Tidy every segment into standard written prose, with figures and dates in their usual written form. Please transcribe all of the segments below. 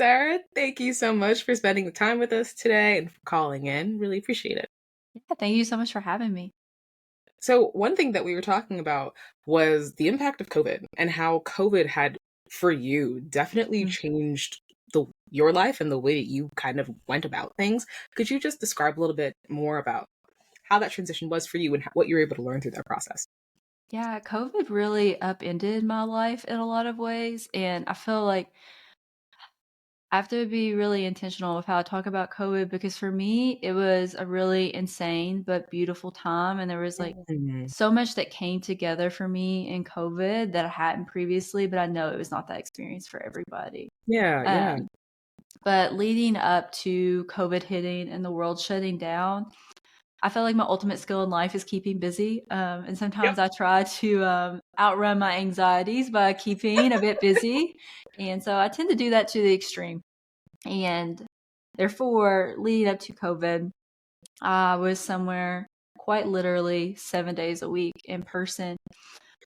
Sarah. Thank you so much for spending the time with us today and for calling in. Really appreciate it. Yeah, thank you so much for having me. So, one thing that we were talking about was the impact of COVID and how COVID had, for you, definitely Mm. changed your life and the way that you kind of went about things. Could you just describe a little bit more about how that transition was for you and what you were able to learn through that process? Yeah, COVID really upended my life in a lot of ways. And I feel like I have to be really intentional with how I talk about COVID because for me, it was a really insane but beautiful time. And there was like Mhm. so much that came together for me in COVID that I hadn't previously, but I know it was not that experience for everybody. Yeah, yeah. Um, but leading up to COVID hitting and the world shutting down, I feel like my ultimate skill in life is keeping busy. And Yep. sometimes I try to outrun my anxieties by keeping a bit busy. And so I tend to do that to the extreme. And therefore, leading up to COVID, I was somewhere quite literally 7 days a week in person.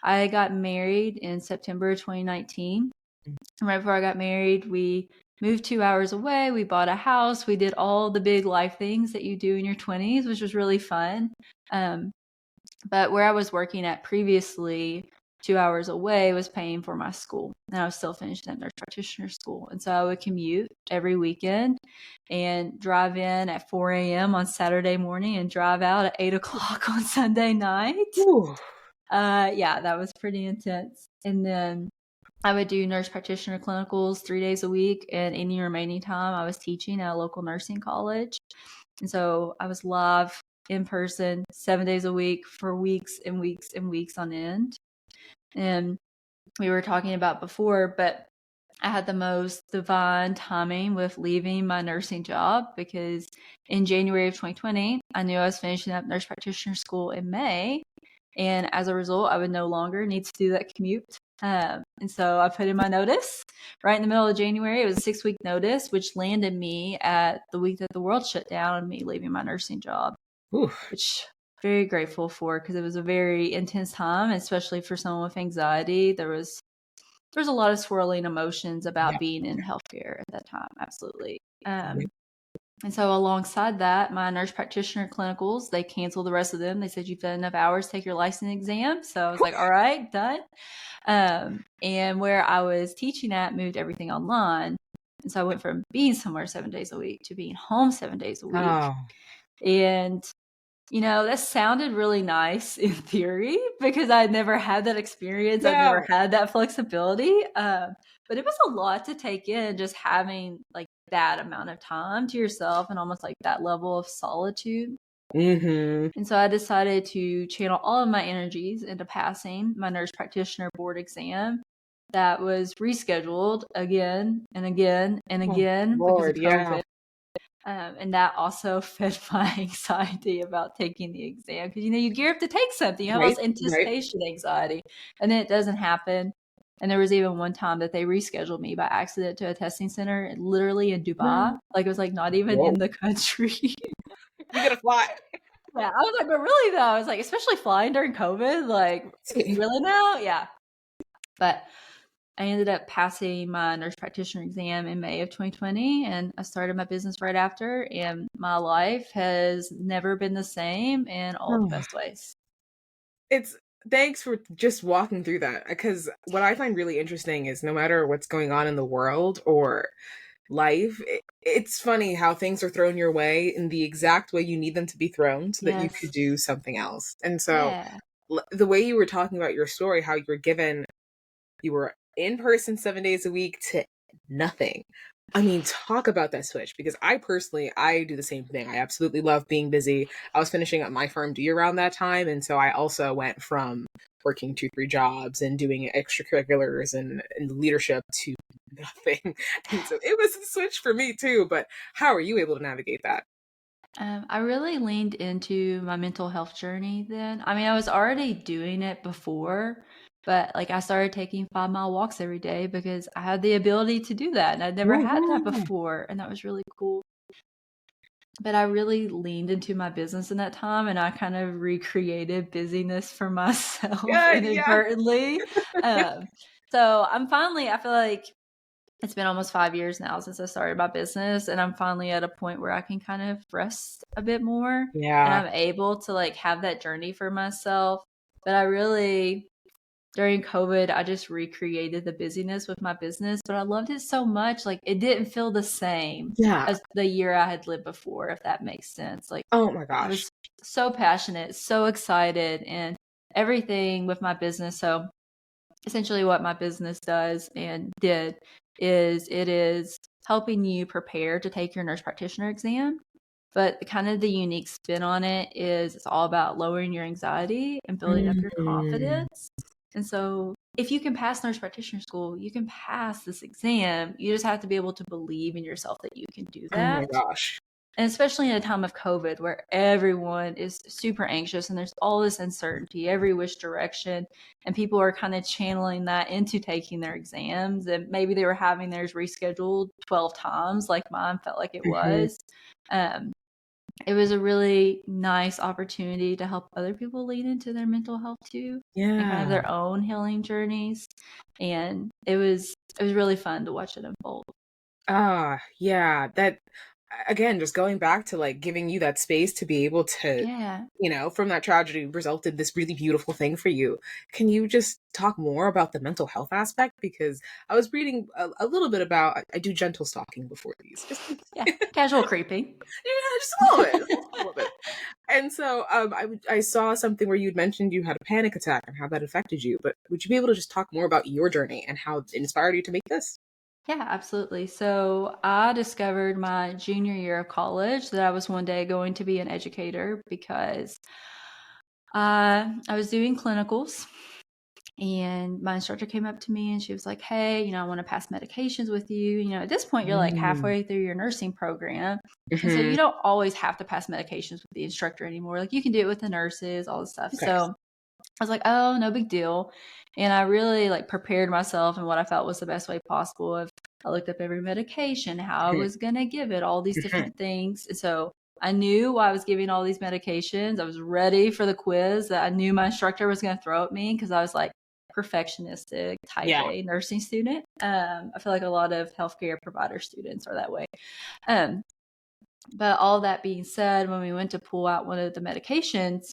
I got married in September 2019. And right before I got married, we moved 2 hours away. We bought a house. We did all the big life things that you do in your 20s, which was really fun. Um, but where I was working at previously, 2 hours away, was paying for my school. And I was still finishing up nurse practitioner school. And so I would commute every weekend and drive in at 4 a.m. on Saturday morning and drive out at 8 o'clock on Sunday night. Ooh. Yeah, that was pretty intense. And then I would do nurse practitioner clinicals 3 days a week, and any remaining time I was teaching at a local nursing college. And so I was live in person 7 days a week for weeks and weeks and weeks on end. And we were talking about before, but I had the most divine timing with leaving my nursing job because in January of 2020, I knew I was finishing up nurse practitioner school in May. And as a result, I would no longer need to do that commute. And so I put in my notice right in the middle of January. It was a 6-week notice, which landed me at the week that the world shut down and me leaving my nursing job, Ooh. which I'm very grateful for because it was a very intense time, especially for someone with anxiety. There's a lot of swirling emotions about Yeah. being in healthcare at that time. Absolutely. Yeah. And so alongside that, my nurse practitioner clinicals, they canceled the rest of them. They said, you've done enough hours, take your license exam. So I was like, all right, done. And where I was teaching at moved everything online. And so I went from being somewhere 7 days a week to being home 7 days a week. Oh, And, that sounded really nice in theory because I had never had that experience. I've yeah. never had that flexibility. But it was a lot to take in just having like that amount of time to yourself and almost like that level of solitude. Mm-hmm. And so I decided to channel all of my energies into passing my nurse practitioner board exam that was rescheduled again and again and Oh, again because of Lord, yeah. COVID. And that also fed my anxiety about taking the exam because you gear up to take something, you have all Right, this right. anticipation anxiety, and then it doesn't happen. And there was even one time that they rescheduled me by accident to a testing center, literally in Dubai. Like it was like not even in Whoa. the country. You gotta fly. Yeah, I was like, but really though, I was like, especially flying during COVID, like really now, yeah. But I ended up passing my nurse practitioner exam in May of 2020, and I started my business right after. And my life has never been the same in all the best ways. It's Thanks for just walking through that because what I find really interesting is no matter what's going on in the world or life, it's funny how things are thrown your way in the exact way you need them to be thrown so that you could Yes. do something else. And so Yeah. the way you were talking about your story, how you were in person 7 days a week to nothing. I mean, talk about that switch because I do the same thing. I absolutely love being busy. I was finishing up my firm D around that time. And so I also went from working 2, 3 jobs and doing extracurriculars and leadership to nothing. And so it was a switch for me too. But how are you able to navigate that? I really leaned into my mental health journey then. I mean, I was already doing it before, but like I started taking 5-mile walks every day because I had the ability to do that. And I'd never had that Yeah, before. And that was really cool. But I really leaned into my business in that time and I kind of recreated busyness for myself yeah, yeah. inadvertently. Um, so I feel like it's been almost 5 years now since I started my business, and I'm finally at a point where I can kind of rest a bit more, and Yeah. I'm able to like have that journey for myself. But I really, during COVID, I just recreated the busyness with my business, but I loved it so much. Like it didn't feel the same Yeah. as the year I had lived before, if that makes sense. Like Oh my I gosh. was so passionate, so excited, and everything with my business. So essentially what my business does and did is it is helping you prepare to take your nurse practitioner exam. But kind of the unique spin on it is it's all about lowering your anxiety and building up your Mm. confidence. And so if you can pass nurse practitioner school, you can pass this exam. You just have to be able to believe in yourself that you can do Oh my that. gosh. And especially in a time of COVID where everyone is super anxious and there's all this uncertainty, every which direction, and people are kind of channeling that into taking their exams. And maybe they were having theirs rescheduled 12 times, like mine felt like it Mhm. was. Um, it was a really nice opportunity to help other people lean into their mental health too and kind of Yeah. their own healing journeys. And it was really fun to watch it unfold. Yeah, that again, just going back to like giving you that space to be able to, Yeah. from that tragedy resulted this really beautiful thing for you. Can you just talk more about the mental health aspect? Because I was reading a little bit about, I do gentle stalking before these, just Yeah. Casual creeping. yeah, just a little bit, just a little bit. And so I saw something where you'd mentioned you had a panic attack and how that affected you. But would you be able to just talk more about your journey and how it inspired you to make this? Yeah, absolutely. So I discovered my junior year of college that I was one day going to be an educator because I was doing clinicals and my instructor came up to me and she was like, hey, I want to pass medications with you. At this point, you're like Mm. halfway through your nursing program. And so Hmm. you don't always have to pass medications with the instructor anymore. Like you can do it with the nurses, all this stuff. Okay. So I was like, oh, no big deal. And I really like prepared myself in what I felt was the best way possible. I looked up every medication, how I Mhm. was going to give it, all these Mhm. different things. And so I knew why I was giving all these medications. I was ready for the quiz that I knew my instructor was going to throw at me because I was like perfectionistic type Yeah. A nursing student. I feel like a lot of healthcare provider students are that way. Um, but all that being said, when we went to pull out one of the medications,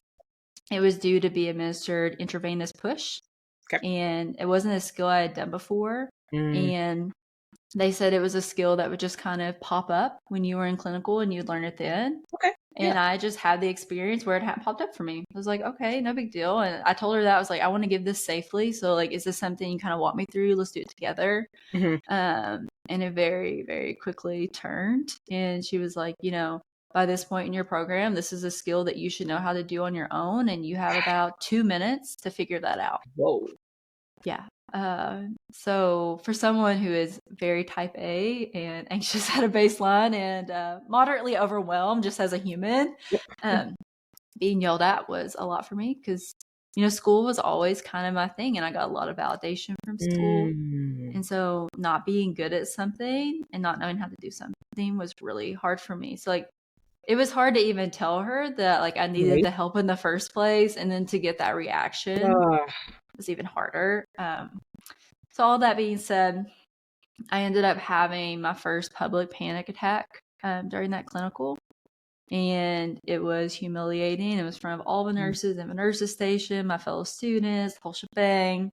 it was due to be administered intravenous push, Okay. and it wasn't a skill I had done before. Mm. And they said it was a skill that would just kind of pop up when you were in clinical and you'd learn it then. Okay. Yeah. And I just had the experience where it hadn't popped up for me. I was like, okay, no big deal. And I told her that I was like, I want to give this safely. So like, is this something you kind of walk me through? Let's do it together. Mhm. And it very, very quickly turned. And she was like, by this point in your program, this is a skill that you should know how to do on your own. And you have about 2 minutes to figure that out. Whoa. Yeah. So for someone who is very type A and anxious at a baseline and moderately overwhelmed just as a human, Yep. um, being yelled at was a lot for me because, school was always kind of my thing and I got a lot of validation from school. Mm. And so not being good at something and not knowing how to do something was really hard for me. So like it was hard to even tell her that like I needed Right. the help in the first place. And then to get that reaction Uh, was even harder. So all that being said, I ended up having my first public panic attack during that clinical. And it was humiliating. It was in front of all the nurses in the nurses station, my fellow students, the whole shebang.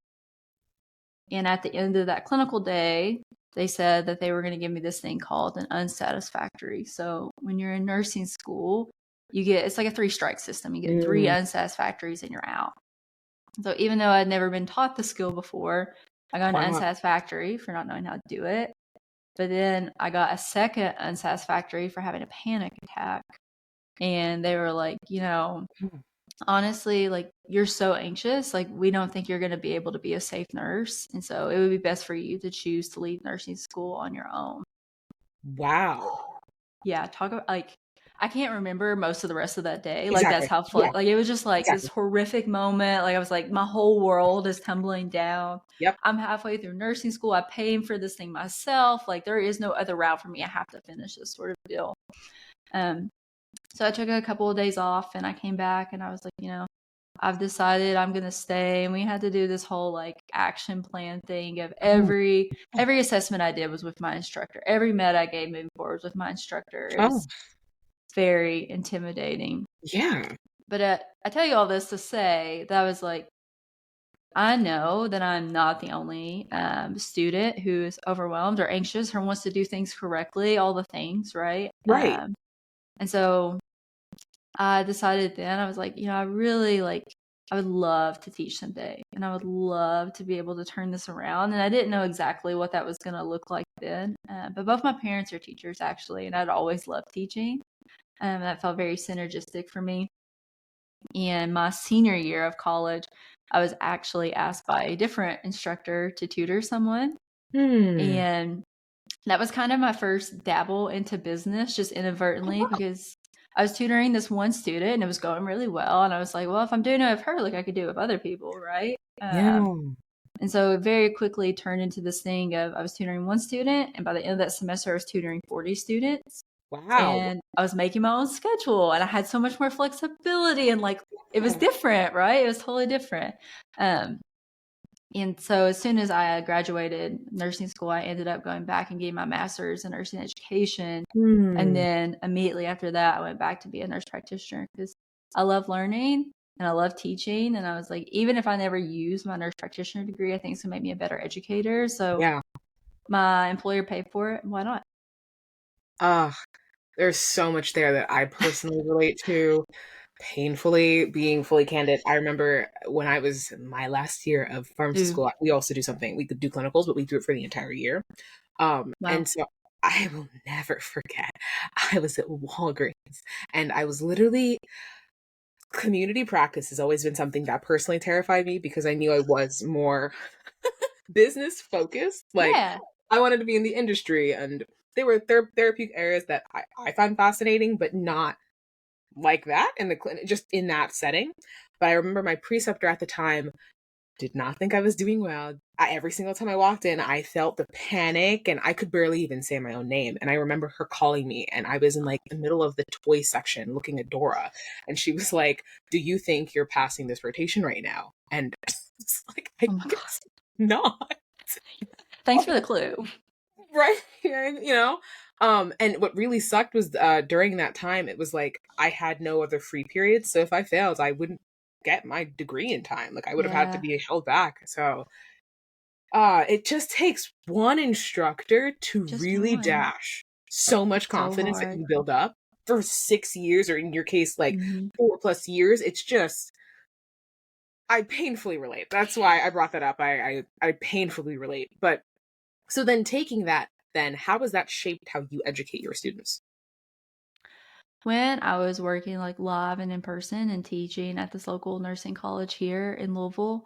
And at the end of that clinical day, they said that they were going to give me this thing called an unsatisfactory. So when you're in nursing school, it's like a 3-strike system. You get 3 mm. unsatisfactories and you're out. So even though I'd never been taught the skill before, I got an Why not? unsatisfactory for not knowing how to do it. But then I got a second unsatisfactory for having a panic attack. And they were like, Hmm. honestly, like you're so anxious, like we don't think you're going to be able to be a safe nurse. And so it would be best for you to choose to leave nursing school on your own. Wow. Yeah, talk about like I can't remember most of the rest of that day. Like that's Exactly. how Yeah. like it was just like this Exactly. horrific moment. Like I was like my whole world is tumbling down. Yep. I'm halfway through nursing school. I paying for this thing myself. Like there is no other route for me. I have to finish this sort of deal. Um so I took a couple of days off and I came back and I was like, I've decided I'm going to stay. And we had to do this whole like action plan thing of Mm. every assessment I did was with my instructor. Every med I gave moving forward was with my instructor. It Oh, was very intimidating. yeah. But I tell you all this to say that I was like, I know that I'm not the only student who is overwhelmed or anxious or wants to do things correctly, all the things, right? Right. And so I decided then, I was like, I really like, I would love to teach someday and I would love to be able to turn this around. And I didn't know exactly what that was going to look like then. But both my parents are teachers actually, and I'd always loved teaching. That felt very synergistic for me. And my senior year of college, I was actually asked by a different instructor to tutor someone. Hmm. And that was kind of my first dabble into business, just inadvertently, because I was tutoring this one student and it was going really well. And I was like, well, if I'm doing it with her, like I could do it with other people, right? Yeah. And so it very quickly turned into this thing of I was tutoring one student, and by the end of that semester, I was tutoring 40 students. Wow. And I was making my own schedule, and I had so much more flexibility, and like it was Yeah. different, right? It was totally different. And so as soon as I graduated nursing school, I ended up going back and getting my master's in nursing education. And Hmm. then immediately after that, I went back to be a nurse practitioner because I love learning and I love teaching. And I was like, even if I never use my nurse practitioner degree, I think it's going to make me a better educator. So Yeah. my employer paid for it. Why not? Ah, there's so much there that I personally relate to. Painfully, being fully candid, I remember when I was in my last year of pharmacy Ooh, school, we also do something. We could do clinicals, but we do it for the entire year. wow. And so I will never forget. I was at Walgreens and I was literally community practice has always been something that personally terrified me because I knew I was more business focused. Like Yeah. I wanted to be in the industry and they were therapeutic areas that I find fascinating, but not like that in the clinic, just in that setting. But I remember my preceptor at the time did not think I was doing well. Every single time I walked in, I felt the panic and I could barely even say my own name. And I remember her calling me and I was in like the middle of the toy section looking at Dora. And she was like, "Do you think you're passing this rotation right now?" And it's like, I Oh my God. guess not. Thanks for the clue. Right. You know? And what really sucked was during that time, it was like I had no other free periods. So if I failed, I wouldn't get my degree in time. Like I would have had to Yeah. be held back. So it just takes one instructor to Just really one. dash so much So confidence that hard. you build up for 6 years, or in your case, like Hmm. 4+ years. It's just, I painfully relate. That's why I brought that up. I painfully relate. But so then taking that, then how has that shaped how you educate your students? When I was working like live and in person and teaching at this local nursing college here in Louisville,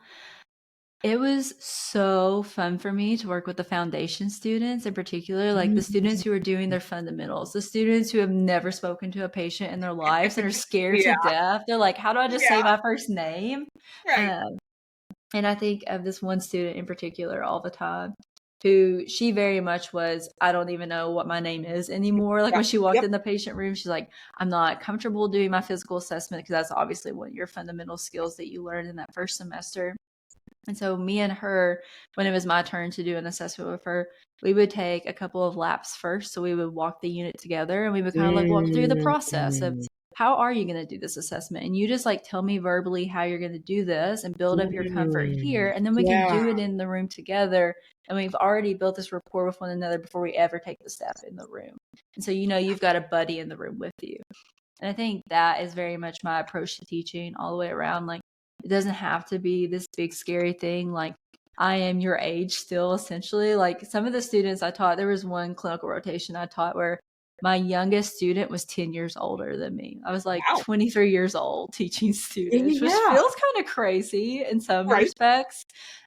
it was so fun for me to work with the foundation students in particular, like the students Mm. who are doing their fundamentals, the students who have never spoken to a patient in their lives and are scared to Yeah, death. They're like, how do I just say yeah, my first name? right. Um, and I think of this one student in particular all the time who she very much was, I don't even know what my name is anymore. Like when Yep, she walked yep. in the patient room, she's like, I'm not comfortable doing my physical assessment because that's obviously one of your fundamental skills that you learned in that first semester. And so me and her, when it was my turn to do an assessment with her, we would take a couple of laps first. So we would walk the unit together and we would kind of like walk through the process of Mm, how are you going to do this assessment? And you just like tell me verbally how you're going to do this and build up your comfort here. And then we can yeah. do it in the room together. And we've already built this rapport with one another before we ever take the step in the room. And so, you've got a buddy in the room with you. And I think that is very much my approach to teaching all the way around. Like, it doesn't have to be this big, scary thing. Like, I am your age still, essentially. Like, some of the students I taught, there was one clinical rotation I taught where my youngest student was 10 years older than me. I was like Wow. 23 years old teaching students, which Yeah. feels kind of crazy in some Right. respects.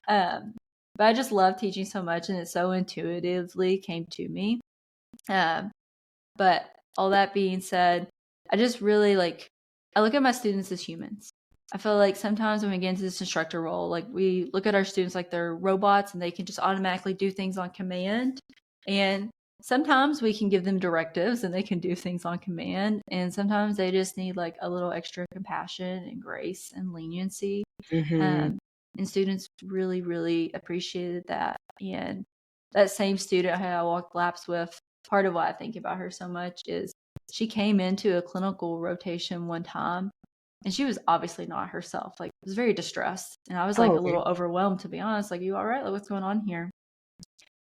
Um, but I just love teaching so much and it so intuitively came to me. Um, but all that being said, I just really like, I look at my students as humans. I feel like sometimes when we get into this instructor role, like we look at our students like they're robots and they can just automatically do things on command. And sometimes we can give them directives and they can do things on command. And sometimes they just need like a little extra compassion and grace and leniency. Mm-hmm. Um, and students really, really appreciated that. And that same student who I walked laps with, part of why I think about her so much is she came into a clinical rotation one time and she was obviously not herself, like was very distressed. And I was like Oh, a okay. little overwhelmed, to be honest. Like, you all right? Like, what's going on here?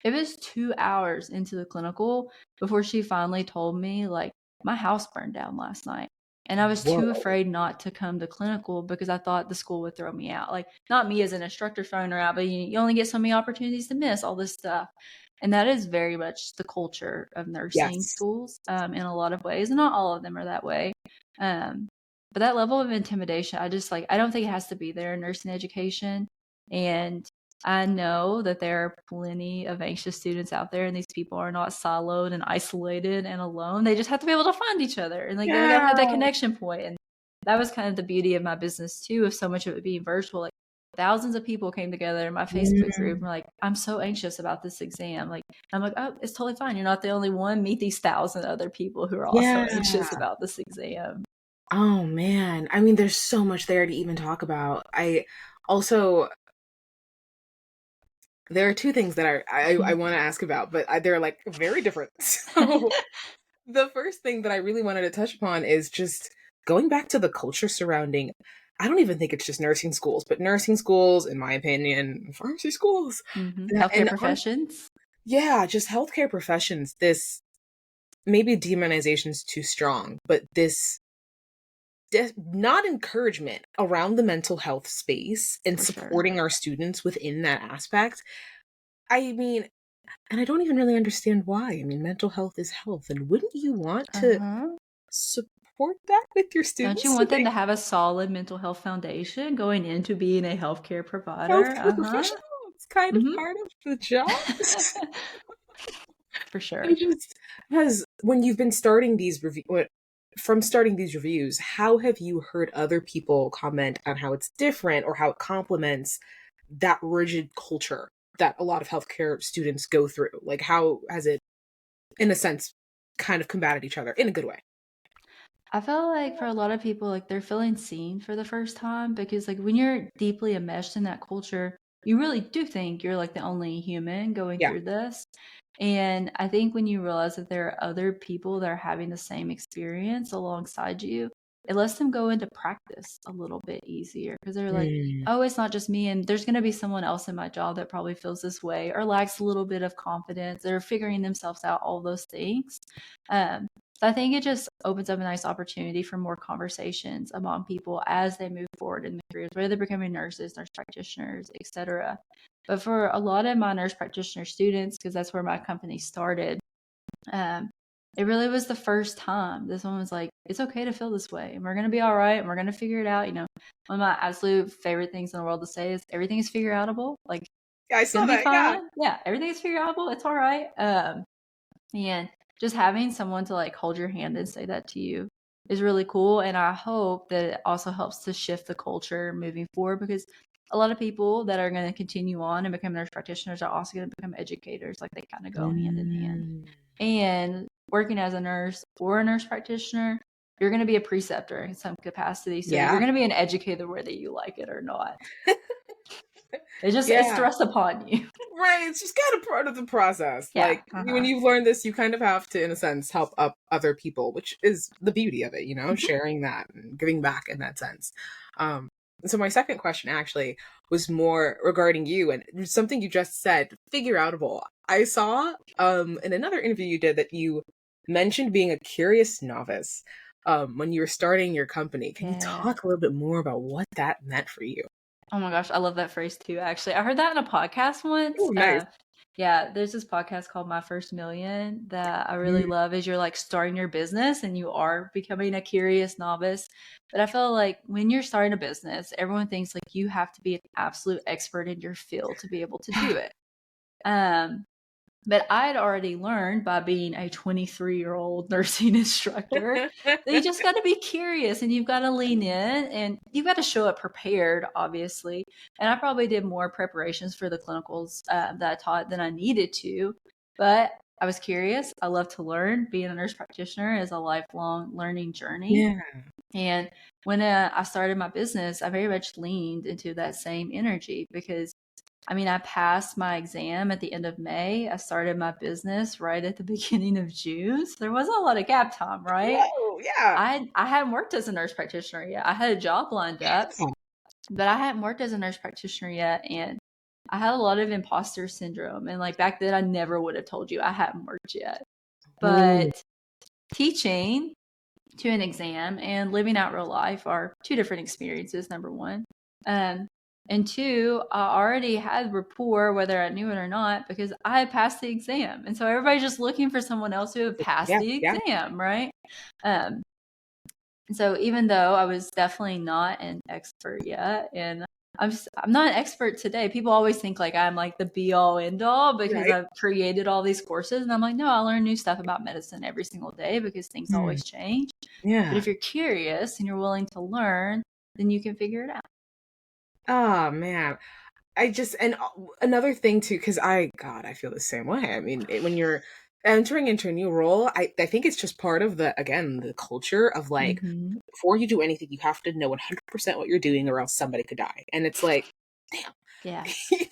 It was 2 hours into the clinical before she finally told me, like, my house burned down last night. And I was too Whoa. afraid not to come to clinical because I thought the school would throw me out. Like, not me as an instructor throwing her out, but you only get so many opportunities to miss all this stuff. And that is very much the culture of nursing Yes. schools in a lot of ways. And not all of them are that way. Um, but that level of intimidation, I just like, I don't think it has to be there in nursing education. And I know that there are plenty of anxious students out there, and these people are not siloed and isolated and alone. They just have to be able to find each other, and like they got to have that Yeah. connection point. And that was kind of the beauty of my business too, of so much of it being virtual. Like thousands of people came together in my Facebook group and Mm. were like, "I'm so anxious about this exam." Like I'm like, "Oh, it's totally fine. You're not the only one. Meet these 1,000 other people who are also anxious Yeah. about this exam." Oh man. I mean, there's so much there to even talk about. I also there are two things that I want to ask about, but they're like very different. So the first thing that I really wanted to touch upon is just going back to the culture surrounding. I don't even think it's just nursing schools, but nursing schools, in my opinion, pharmacy schools, Healthcare and professions, yeah, just healthcare professions. This maybe demonization's too strong, but this not encouragement around the mental health space and for sure. supporting our students within that aspect. I mean, and I don't even really understand why. I mean, mental health is health, and wouldn't you want Uh to huh. support that with your Don't you students so want them they to have a solid mental health foundation going into being a healthcare provider? healthcare Uh-huh. professional? It's kind of Mhm. part of the job. For I sure. just because when you've been starting these from starting these reviews, how have you heard other people comment on how it's different or how it complements that rigid culture that a lot of healthcare students go through? Like, how has it, in a sense, kind of combated each other in a good way? I feel like for a lot of people, like they're feeling seen for the first time because like when you're deeply enmeshed in that culture, you really do think you're like the only human going Yeah. through this. And I think when you realize that there are other people that are having the same experience alongside you, it lets them go into practice a little bit easier because they're like, Mm. oh, it's not just me. And there's going to be someone else in my job that probably feels this way or lacks a little bit of confidence. They're figuring themselves out, all those things. Um, so I think it just opens up a nice opportunity for more conversations among people as they move forward in the careers, whether they're becoming nurses, nurse practitioners, etc. But for a lot of my nurse practitioner students, because that's where my company started, um, it really was the first time that someone was like, it's okay to feel this way and we're going to be all right and we're going to figure it out. You know, one of my absolute favorite things in the world to say is everything is figure outable. Like, Yeah, I it's going saw to be that. Yeah. fine. Yeah, everything is figure outable. It's all right. And just having someone to like hold your hand and say that to you is really cool. And I hope that it also helps to shift the culture moving forward because a lot of people that are going to continue on and become nurse practitioners are also going to become educators. Like they kind of go hand in hand. Mm. And working as a nurse or a nurse practitioner, you're going to be a preceptor in some capacity. So you're Yeah. going to be an educator whether you like it or not. It's Yeah. thrust upon you. Right, it's just kind of part of the process. Yeah. Like, when Uh-huh. you've learned this, you kind of have to, in a sense, help up other people, which is the beauty of it, sharing that and giving back in that sense. So my second question actually was more regarding you and something you just said, figure outable. I saw in another interview you did that you mentioned being a curious novice when you were starting your company. Can you Yeah. talk a little bit more about what that meant for you? Oh my gosh, I love that phrase too, actually. I heard that in a podcast once. Oh, nice. Yeah, there's this podcast called My First Million that I really Mm. love as you're like starting your business and you are becoming a curious novice. But I feel like when you're starting a business, everyone thinks like you have to be an absolute expert in your field to be able to do it. Um, but I'd already learned by being a 23-year-old nursing instructor that you just got to be curious and you've got to lean in and you've got to show up prepared, obviously. And I probably did more preparations for the clinicals that I taught than I needed to. But I was curious. I love to learn. Being a nurse practitioner is a lifelong learning journey. Yeah. And when I started my business, I very much leaned into that same energy because I mean, I passed my exam at the end of May. I started my business right at the beginning of June. So there wasn't a lot of gap time, right? Whoa, yeah. I hadn't worked as a nurse practitioner yet. I had a job lined up, but I hadn't worked as a nurse practitioner yet. And I had a lot of imposter syndrome. And like back then, I never would have told you I hadn't worked yet. Ooh, But teaching to an exam and living out real life are two different experiences, number one. Um, and two, I already had rapport, whether I knew it or not, because I had passed the exam. And so everybody's just looking for someone else who had passed yeah, the yeah. exam, right? And so even though I was definitely not an expert yet, and I'm not an expert today. People always think like I'm like the be all end all because Right. I've created all these courses, and I'm like, no, I learn new stuff about medicine every single day because things Hmm. always change. But Yeah. if you're curious and you're willing to learn, then you can figure it out. Oh man. I just and another thing too, because God, I feel the same way. I mean, when you're entering into a new role, I think it's just part of the again the culture of like Mm-hmm. before you do anything, you have to know 100% what you're doing, or else somebody could die. And it's like, damn, Yeah,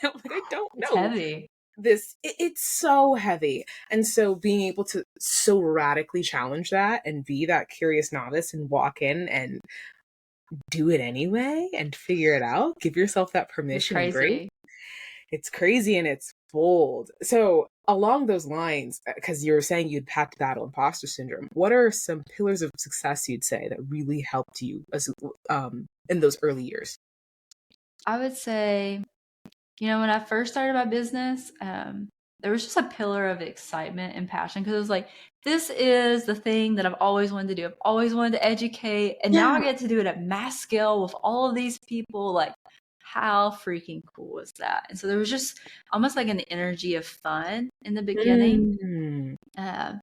like I don't it's know heavy. this. It's so heavy, and so being able to so radically challenge that and be that curious novice and walk in and do it anyway and figure it out, give yourself that It's permission and grace. crazy. It's crazy and it's bold. So, along those lines, because you were saying you'd had to battle imposter syndrome, what are some pillars of success you'd say that really helped you as in those early years? I would say, when I first started my business, there was just a pillar of excitement and passion because it was like, this is the thing that I've always wanted to do. I've always wanted to educate, and now I Yeah. get to do it at mass scale with all of these people. Like, how freaking cool was that? And so there was just almost like an energy of fun in the beginning. Mm. Um,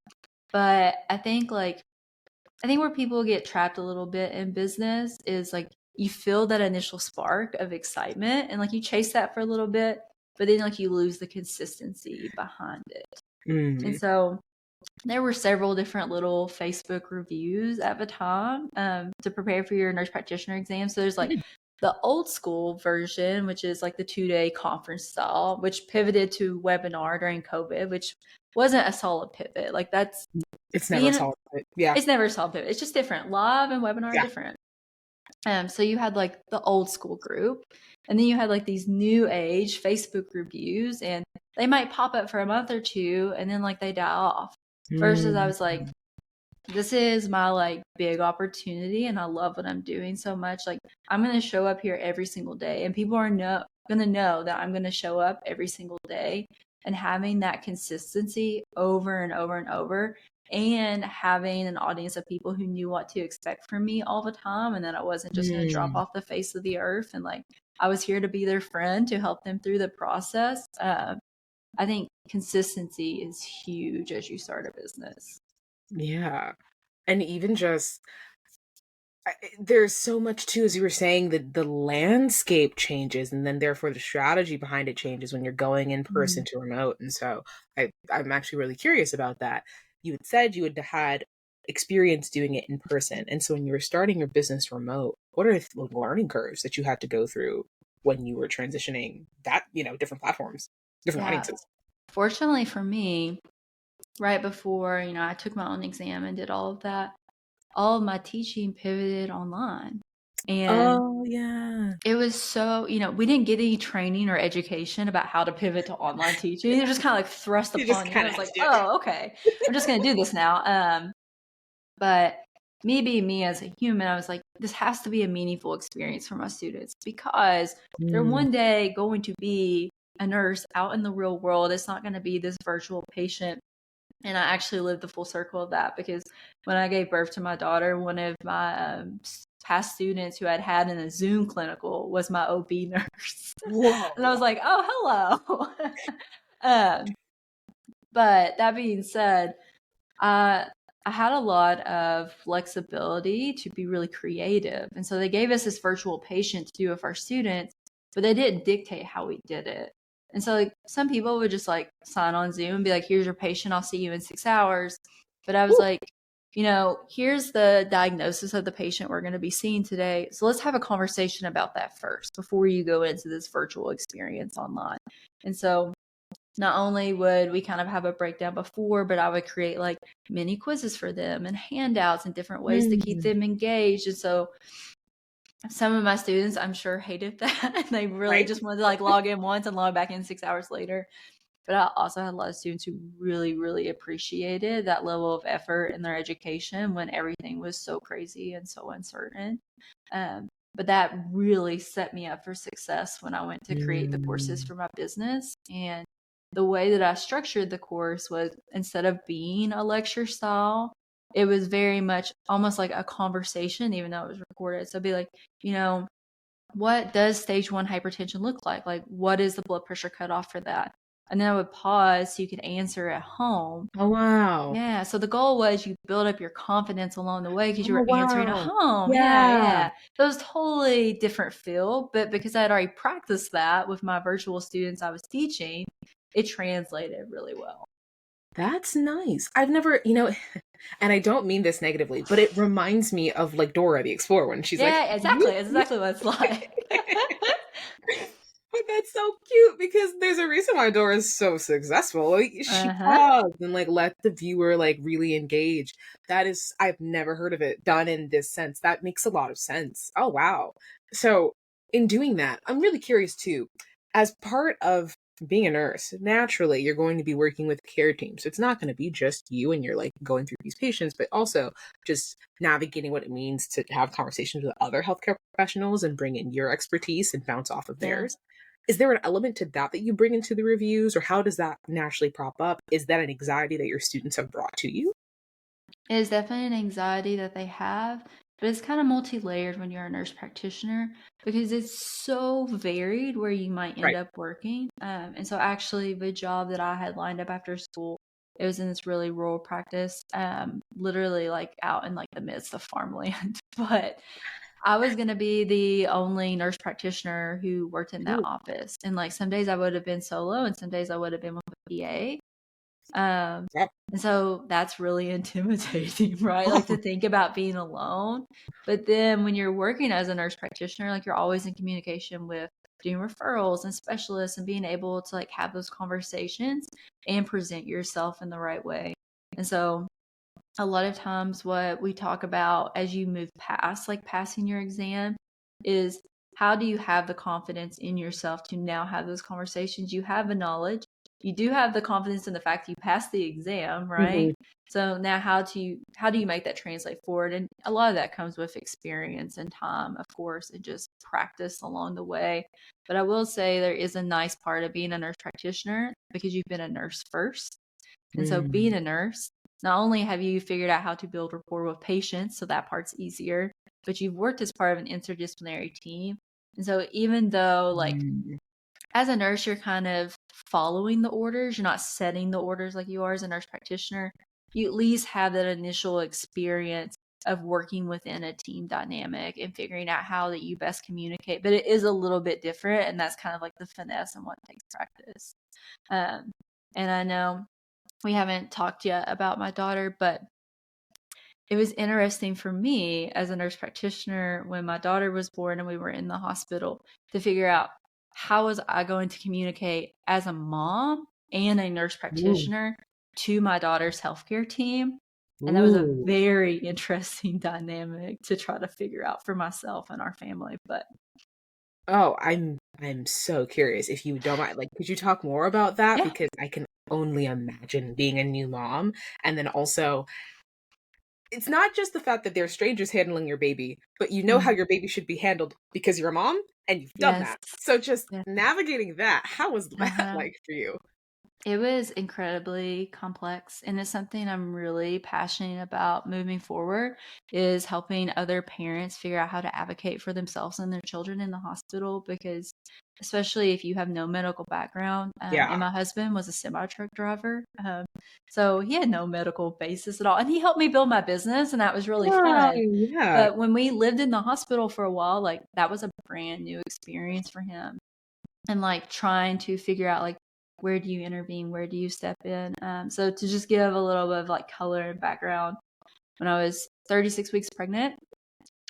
but I think where people get trapped a little bit in business is like you feel that initial spark of excitement and like you chase that for a little bit, but then like you lose the consistency behind it. And Mm. so there were several different little Facebook reviews at the time to prepare for your nurse practitioner exam. So there's like the old school version, which is like the 2-day conference style, which pivoted to webinar during COVID, which wasn't a solid pivot. Like that's It's never being solid. Yeah. it's never a solid pivot. It's just different. Live and webinar are Yeah. different. So you had like the old school group, and then you had like these new age Facebook reviews, and they might pop up for a month or two, and then like they die off. Versus I Mm. was like, this is my like big opportunity, and I love what I'm doing so much. Like I'm gonna show up here every single day, and people are gonna know that I'm gonna show up every single day, and having that consistency over and over and over and having an audience of people who knew what to expect from me all the time and that I wasn't just going to drop Mm. off the face of the earth and like I was here to be their friend to help them through the process. I think consistency is huge as you start a business. Yeah. And even just there's so much too, as you were saying, the landscape changes, and then therefore the strategy behind it changes when you're going in person Mm. to remote. And so I'm actually really curious about that. You had said you had experience doing it in person, and so when you were starting your business remote, what are the learning curves that you had to go through when you were transitioning that different platforms, different Yeah. audiences? Fortunately for me, right before, I took my own exam and did all of that, all of my teaching pivoted online. And Oh yeah. it was so, we didn't get any training or education about how to pivot to online teaching. It was just kind of like thrust You just upon you. I kind of was had to like, do it. oh, okay, I'm just going to do this now. But me being me as a human, I was like, this has to be a meaningful experience for my students because they're Mm. one day going to be a nurse out in the real world. It's not going to be this virtual patient. And I actually lived the full circle of that because when I gave birth to my daughter, one of my past students who I'd had in a Zoom clinical was my OB nurse. And I Whoa. was like, oh, hello. um, but that being said, I had a lot of flexibility to be really creative. And so they gave us this virtual patient to do with our students, but they didn't dictate how we did it. And so like some people would just like sign on Zoom and be like, here's your patient, I'll see you in 6 hours. But I was Woo. like, here's the diagnosis of the patient we're going to be seeing today. So let's have a conversation about that first before you go into this virtual experience online. And so not only would we kind of have a breakdown before, but I would create like mini quizzes for them and handouts and different ways to keep Mm, them engaged. And so some of my students, I'm sure, hated that. They really right? just wanted to like log in once and log back in 6 hours later. But I also had a lot of students who really, really appreciated that level of effort in their education when everything was so crazy and so uncertain. But that really set me up for success when I went to create the courses Mm. for my business. And the way that I structured the course was, instead of being a lecture style, it was very much almost like a conversation, even though it was recorded. So it'd be like, what does stage 1 hypertension look like? Like, what is the blood pressure cutoff for that? And then I would pause so you could answer at home. Oh, wow. Yeah. So the goal was you build up your confidence along the way because you Oh, were answering at wow. home. Yeah. Yeah. Yeah. So it was totally different feel. But because I had already practiced that with my virtual students I was teaching, it translated really well. That's nice. I've never, and I don't mean this negatively, but it reminds me of like Dora the Explorer when she's like, Yeah, exactly. It's exactly what it's like. But that's so cute because there's a reason why Dora is so successful. Like she Uh-huh. paused and like let the viewer like really engage. That is, I've never heard of it done in this sense. That makes a lot of sense. Oh wow. So in doing that, I'm really curious too. As part of being a nurse, naturally you're going to be working with care teams. So it's not going to be just you and you're like going through these patients, but also just navigating what it means to have conversations with other healthcare professionals and bring in your expertise and bounce off of Yeah. theirs. Is there an element to that that you bring into the reviews, or how does that naturally prop up? Is that an anxiety that your students have brought to you? It is definitely an anxiety that they have, but it's kind of multi-layered when you're a nurse practitioner because it's so varied where you might end Right. up working. And so actually the job that I had lined up after school, it was in this really rural practice, literally like out in like the midst of farmland. But I was going to be the only nurse practitioner who worked in that Ooh, office. And like some days I would have been solo and some days I would have been with a PA. Um, yeah. and so that's really intimidating, right? Like to Oh, think about being alone. But then when you're working as a nurse practitioner, like you're always in communication with doing referrals and specialists and being able to like have those conversations and present yourself in the right way. And so a lot of times what we talk about as you move past like passing your exam is, how do you have the confidence in yourself to now have those conversations? You have the knowledge, you do have the confidence in the fact that you passed the exam, right? mhm. So now how do you make that translate forward? And a lot of that comes with experience and time, of course, and just practice along the way. But I will say there is a nice part of being a nurse practitioner because you've been a nurse first. And so being Mm, a nurse, not only have you figured out how to build rapport with patients, so that part's easier, but you've worked as part of an interdisciplinary team. And so even though like mm, as a nurse, you're kind of following the orders, you're not setting the orders like you are as a nurse practitioner, you at least have that initial experience of working within a team dynamic and figuring out how that you best communicate. But it is a little bit different, and that's kind of like the finesse and what takes practice. Um, and I know we haven't talked yet about my daughter, but it was interesting for me as a nurse practitioner when my daughter was born and we were in the hospital to figure out, how was I going to communicate as a mom and a nurse ooh, practitioner to my daughter's healthcare team. And that was a ooh. very interesting dynamic to try to figure out for myself and our family. But Oh, I'm so curious. If you don't mind, like, could you talk more about that? yeah, Because I can only imagine being a new mom, and then also it's not just the fact that there are strangers handling your baby, but you know how mm, your baby should be handled because you're a mom and you've done yes, that. So just yes. navigating that, how was that Uh-huh. like for you? It was incredibly complex, and it's something I'm really passionate about moving forward, is helping other parents figure out how to advocate for themselves and their children in the hospital, because especially if you have no medical background, and Yeah. my husband was a semi truck driver, so he had no medical basis at all, and he helped me build my business, and that was really Oh, fun. yeah. But when we lived in the hospital for a while, like that was a brand new experience for him. and like trying to figure out like where do you intervene, where do you step in. So to just give a little bit of like color and background, when I was 36 weeks pregnant,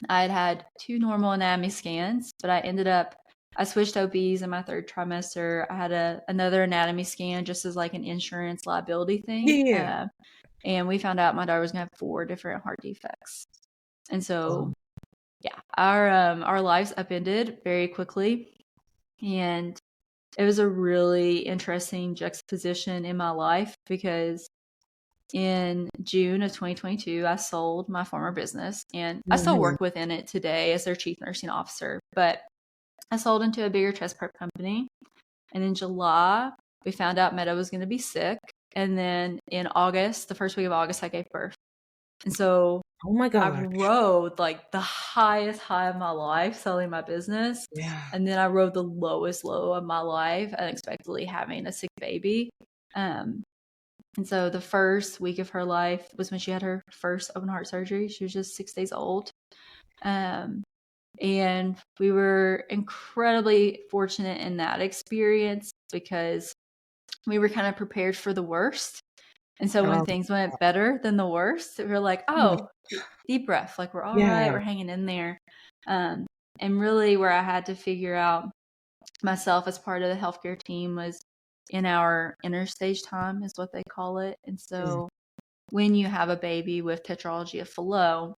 I had 2 normal anatomy scans, but I switched OBs in my 3rd trimester. I had another anatomy scan just as like an insurance liability thing. Yeah. And we found out my daughter was going to have 4 different heart defects. And so, Oh, yeah, our lives upended very quickly. And it was a really interesting juxtaposition in my life because in June of 2022, I sold my former business, and I still mhm. work within it today as their chief nursing officer, but I sold into a bigger chest prep company. And in July, we found out Meadow was going to be sick. And then in August, the first week of August, I gave birth. And so Oh my I gosh. rode like the highest high of my life selling my business. Yeah. And then I rode the lowest low of my life, unexpectedly having a sick baby. And so the first week of her life was when she had her first open heart surgery. She was just 6 days old. Um, and we were incredibly fortunate in that experience because we were kind of prepared for the worst. And so when Oh, things went better than the worst, we were like, oh my, oh, deep breath, like we're all right, yeah. we're hanging in there. Um, and really where I had to figure out myself as part of the healthcare team was in our interstage time is what they call it. And Mm. so when you have a baby with tetralogy of Fallot,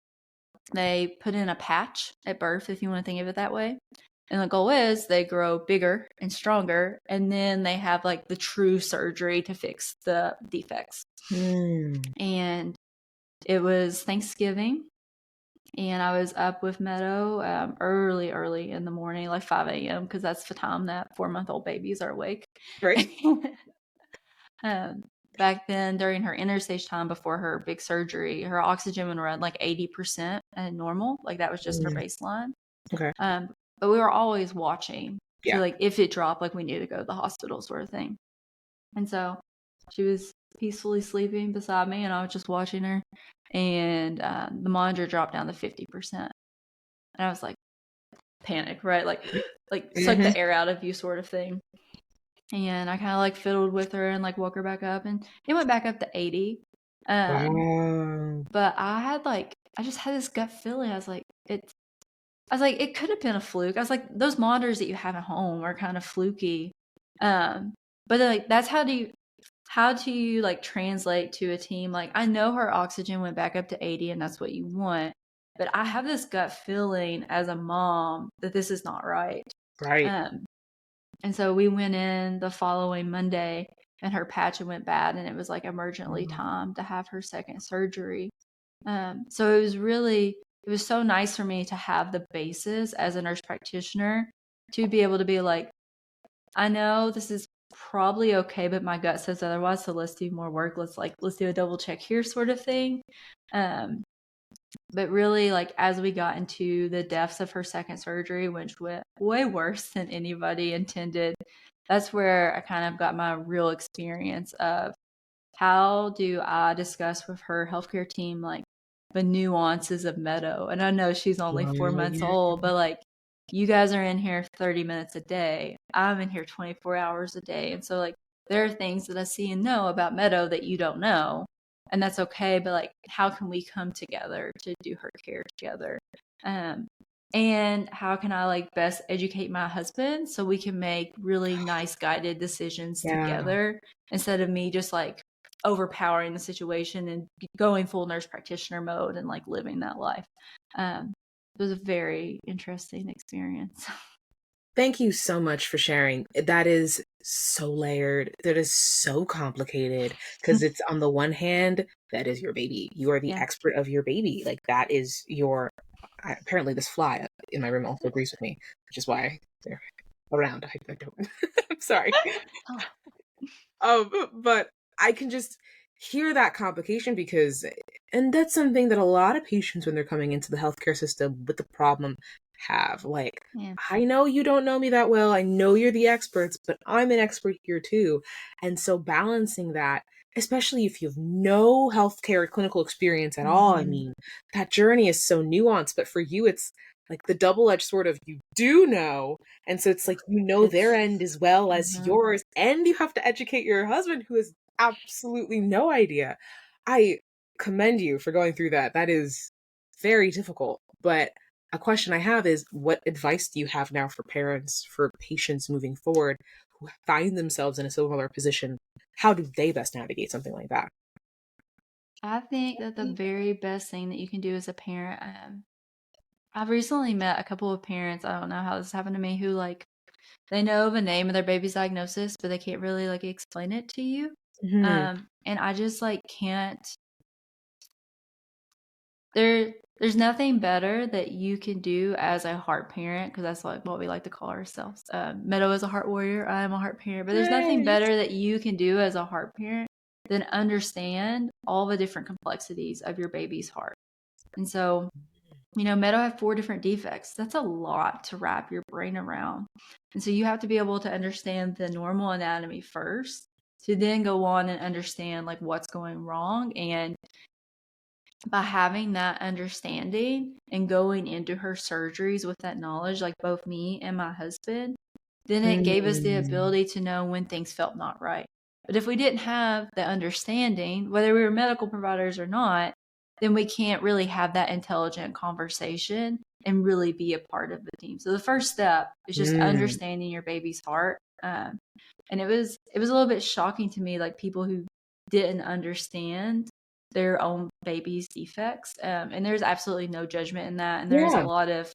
they put in a patch at birth, if you want to think of it that way. And the goal is they grow bigger and stronger, and then they have like the true surgery to fix the defects. Mm. And it was Thanksgiving, and I was up with Meadow early in the morning, like 5 a.m., because that's the time that 4-month-old babies are awake. Right. um, Back then, during her interstage time before her big surgery, her oxygen would run like 80% at normal. Like that was just her Mm. baseline. Okay. But we were always watching to Yeah. like if it dropped, like we knew to go to the hospital sort of thing. And so she was peacefully sleeping beside me, and I was just watching her. And the monitor dropped down to 50%, and I was like, panic, right? Like suck Hmm. the air out of you, sort of thing. And I kind of like fiddled with her and like woke her back up, and it went back up to 80. Wow. But I just had this gut feeling. I was like, it could have been a fluke. I was like, those monitors that you have at home are kind of fluky. But like, that's how do you like translate to a team? Like, I know her oxygen went back up to 80 and that's what you want, but I have this gut feeling as a mom that this is not right. Right. Um, and so we went in the following Monday and her patch went bad and it was like emergently Mm. time to have her second surgery. So it was so nice for me to have the basis as a nurse practitioner to be able to be like, I know this is probably okay, but my gut says otherwise. So let's do more work. Let's do a double check here, sort of thing. Um, but really, like as we got into the depths of her second surgery, which went way worse than anybody intended, that's where I kind of got my real experience of how do I discuss with her healthcare team like the nuances of Meadow? And I know she's only 4 months Yeah. old, but like you guys are in here 30 minutes a day. I'm in here 24 hours a day. And so like there are things that I see and know about Meadow that you don't know. And that's okay. But like how can we come together to do her care together? Um, and how can I like best educate my husband so we can make really nice guided decisions Yeah. together instead of me just like overpowering the situation and going full nurse practitioner mode and like living that life. It was a very interesting experience. Thank you so much for sharing. That is so layered. That is so complicated because it's on the one hand, that is your baby. You are the Yeah. expert of your baby. Like that is your. Apparently, this fly in my room also agrees with me, which is why they're around. I don't. I'm sorry. Oh, But I can just hear that complication because, and that's something that a lot of patients when they're coming into the healthcare system with the problem have. Like, yeah. I know you don't know me that well. I know you're the experts, but I'm an expert here too. And so balancing that, especially if you have no healthcare clinical experience at all, I Mm-hmm. mean, that journey is so nuanced. But for you, it's like the double-edged sword of you do know, and so it's like you know their It's end as well as mhm. yours, and you have to educate your husband who has absolutely no idea. I commend you for going through that. That is very difficult. But a question I have is what advice do you have now for parents, for patients moving forward who find themselves in a similar position? How do they best navigate something like that? I think that the very best thing that you can do as a parent, I've recently met a couple of parents, I don't know how this happened to me, who like they know the name of their baby's diagnosis, but they can't really like explain it to you. Mhm. And I just like can't there's nothing better that you can do as a heart parent, because that's like what we like to call ourselves. Meadow is a heart warrior. I am a heart parent, but there's nothing Nice. better that you can do as a heart parent than understand all the different complexities of your baby's heart. And so, Meadow had 4 different defects. That's a lot to wrap your brain around. And so you have to be able to understand the normal anatomy first to then go on and understand like what's going wrong. And by having that understanding and going into her surgeries with that knowledge, like both me and my husband, then it gave us the Mm. ability to know when things felt not right. But if we didn't have the understanding, whether we were medical providers or not, then we can't really have that intelligent conversation and really be a part of the team. So the first step is just Mm. understanding your baby's heart. And it was a little bit shocking to me, like people who didn't understand their own baby's defects. And there's absolutely no judgment in that. And there is a Yeah. lot of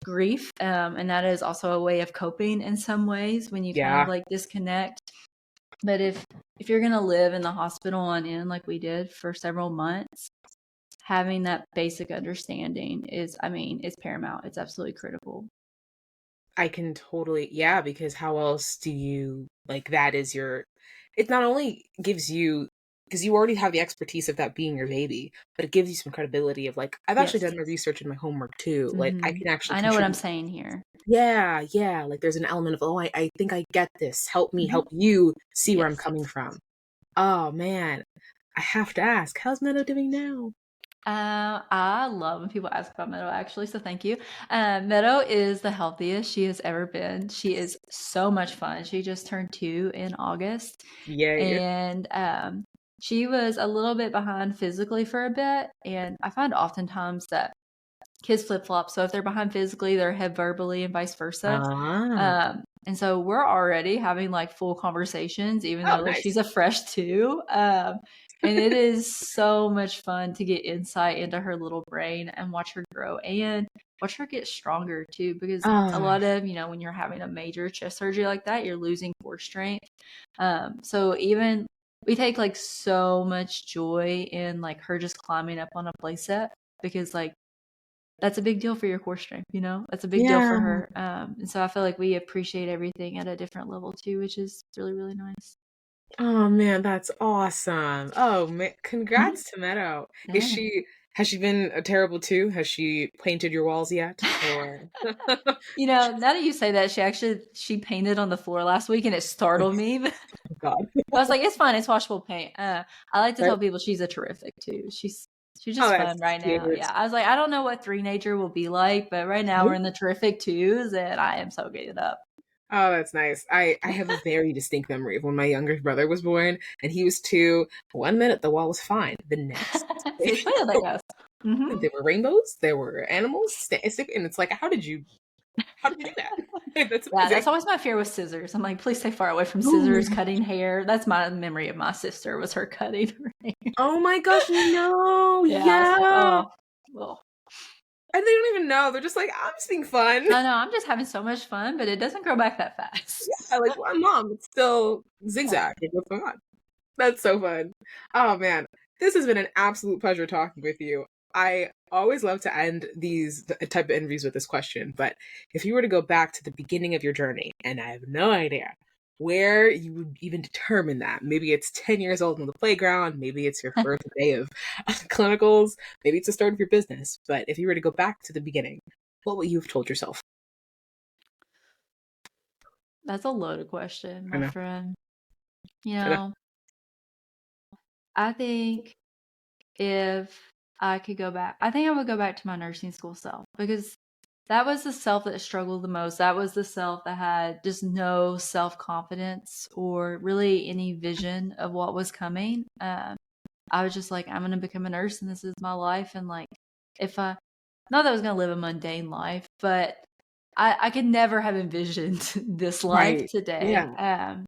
grief. And that is also a way of coping in some ways when you kind of Yeah. like disconnect. But if you're gonna live in the hospital on end like we did for several months, having that basic understanding is, I mean, it's paramount. It's absolutely critical. I can totally, yeah, because how else do you like that is your it not only gives you because you already have the expertise of that being your baby, but it gives you some credibility of like I've actually Yes. done my research and my homework too. Like I Hmm. can actually I know what I'm contribute. saying here. Yeah, yeah. Like there's an element of, oh, I think I get this. Help me Hmm. help you see where I'm Yes. coming from. Oh man. I have to ask, how's Meadow doing now? I love when people ask about Meadow, actually, so thank you. Meadow is the healthiest she has ever been. She is so much fun. She just turned 2 in August, Yay. and she was a little bit behind physically for a bit. And I find oftentimes that kids flip flop. So if they're behind physically, they're ahead verbally, and vice versa. Ah. And so we're already having like full conversations, even Oh, though like nice. she's a fresh 2. And it is so much fun to get insight into her little brain and watch her grow and watch her get stronger too. Because a Ah, lot of, when you're having a major chest surgery like that, you're losing core strength. So even we take like so much joy in like her just climbing up on a playset, because like that's a big deal for your core strength. That's a big deal for yeah. her. And so I feel like we appreciate everything at a different level too, which is really, really nice. Oh man, that's awesome. Oh man, Mhm. congrats to Meadow. Is Yeah. she has she been a terrible too? Has she painted your walls yet? Or Now that you say that, she painted on the floor last week and it startled me. But oh God. I was like, it's fine, it's washable paint. I like to Right? tell people she's a terrific too. She's Oh, just that's fun right now. cute. Yeah. I was like, I don't know what 3 nature will be like, but right now we're in the terrific twos and I am soaking it up. Oh, that's nice. I have a very distinct memory of when my younger brother was born and he was 2. One minute the wall was fine. The next See, it's funny how that goes. Hmm. there were rainbows, there were animals, and it's like how did you do that? That's Yeah, amazing. that's always my fear with scissors. I'm like, please stay far away from Oh my scissors, god. cutting hair. That's my memory of my sister, was her cutting her hair. Oh my gosh, no. Yeah, I was like, Yeah. oh, well. And they don't even know. They're just like, I'm just being fun. I know, I'm just having so much fun, but it doesn't grow back that Yeah, fast. like, well, mom, it's still Yeah. zigzag. Like, what's going on? That's so fun. Oh man, this has been an absolute pleasure talking with you. I always love to end these type of interviews with this question, but if you were to go back to the beginning of your journey, and I have no idea where you would even determine that, maybe it's 10 years old on the playground, maybe it's your first day of clinicals, maybe it's the start of your business, but if you were to go back to the beginning, what would you have told yourself? That's a loaded question, I my know. friend. I know. I think if I could go back, I think I would go back to my nursing school self, because That was the self that struggled the most. That was the self that had just no self confidence or really any vision of what was coming. I was just like, I'm going to become a nurse and this is my life. And like, if I, not that I was going to live a mundane life, but I could never have envisioned this life Right. today. Yeah.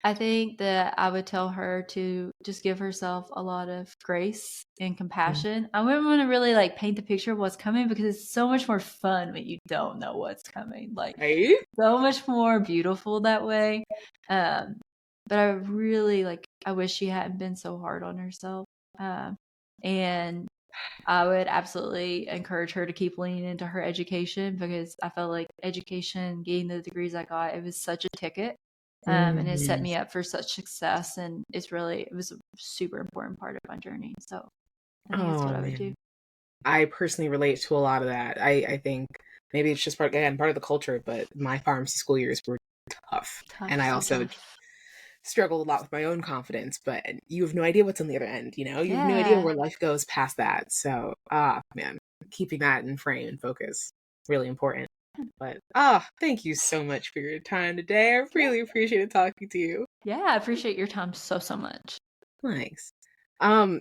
I think that I would tell her to just give herself a lot of grace and Mm. compassion. I wouldn't want to really like paint the picture of what's coming because it's so much more fun when you don't know what's coming. Like Right? so much more beautiful that way. Um, but I really like I wish she hadn't been so hard on herself. And I would absolutely encourage her to keep leaning into her education because I felt like education, getting the degrees I got, it was such a ticket. And it set Mhm. me up for such success. And it was a super important part of my journey. So I think that's Oh what I would do. man. I personally relate to a lot of that. I think maybe it's just part of the culture, but my pharmacy school years were tough. Tough, And I so also tough. struggled a lot with my own confidence, but you have no idea what's on the other end, you know? You have no idea Yeah. where life goes past that. So, man, keeping that in frame and focus, really important. But, thank you so much for your time today. I Yeah. really appreciated talking to you. Yeah. I appreciate your time so, so much. Thanks. Um,